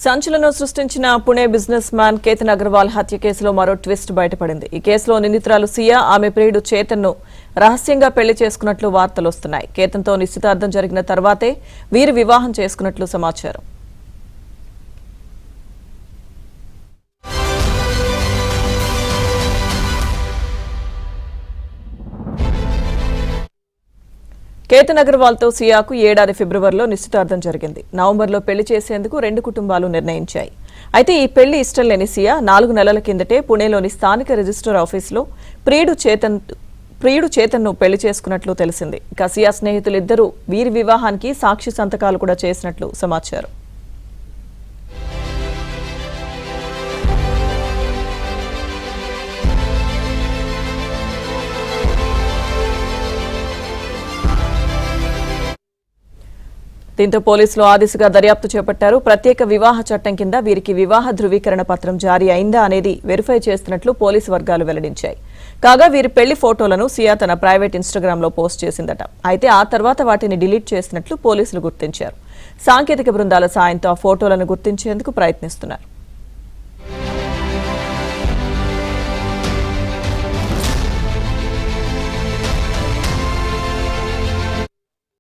సంచలనం సృష్టించిన Pune business man Ketan Agarwal హత్య కేసులో మరో ట్విస్ట్ బయటపడింది. ఈ కేసులో నిందితురాలు సియా ఆమె ప్రియుడు చేతన్ను రహస్యంగా పెళ్లి చేసుకున్నట్లు వార్తలు వస్తున్నాయి. కేతన్తో నిశ్చితార్థం జరిగిన తర్వాతే వీరు వివాహం చేసుకున్నట్లు సమాచారం. కేతన్ అగర్వాల్ తో సియాకు ఏడాది ఫిబ్రవరిలో నిశ్చితార్థం జరిగింది. నవంబర్లో పెళ్లి చేసేందుకు రెండు కుటుంబాలు నిర్ణయించాయి. అయితే ఈ పెళ్లి ఇష్టం లేని సియా 4 నెలల కిందటే పుణేలోని స్థానిక రిజిస్టర్ ఆఫీసులో ప్రియుడు చేతన్ను పెళ్లి చేసుకున్నట్లు తెలిసింది. ఇక సియా స్నేహితులిద్దరూ వీరి వివాహానికి సాక్షి సంతకాలు కూడా చేసినట్లు సమాచారం. దీంతో పోలీసులు ఆ దిశగా దర్యాప్తు చేపట్టారు. ప్రత్యేక వివాహ చట్టం కింద వీరికి వివాహ ధృవీకరణ పత్రం జారీ అయిందా అనేది వెరిఫై చేస్తున్నట్లు పోలీసు వర్గాలు వెల్లడించాయి. కాగా వీరి పెళ్లి ఫోటోలను సియా తన ప్రైవేట్ ఇన్స్టాగ్రామ్ లో పోస్ట్ చేసిందట. అయితే ఆ తర్వాత వాటిని డిలీట్ చేసినట్లు పోలీసులు గుర్తించారు. సాంకేతిక బృందాల సాయంతో ఆ ఫోటోలను గుర్తించేందుకు ప్రయత్నిస్తున్నారు.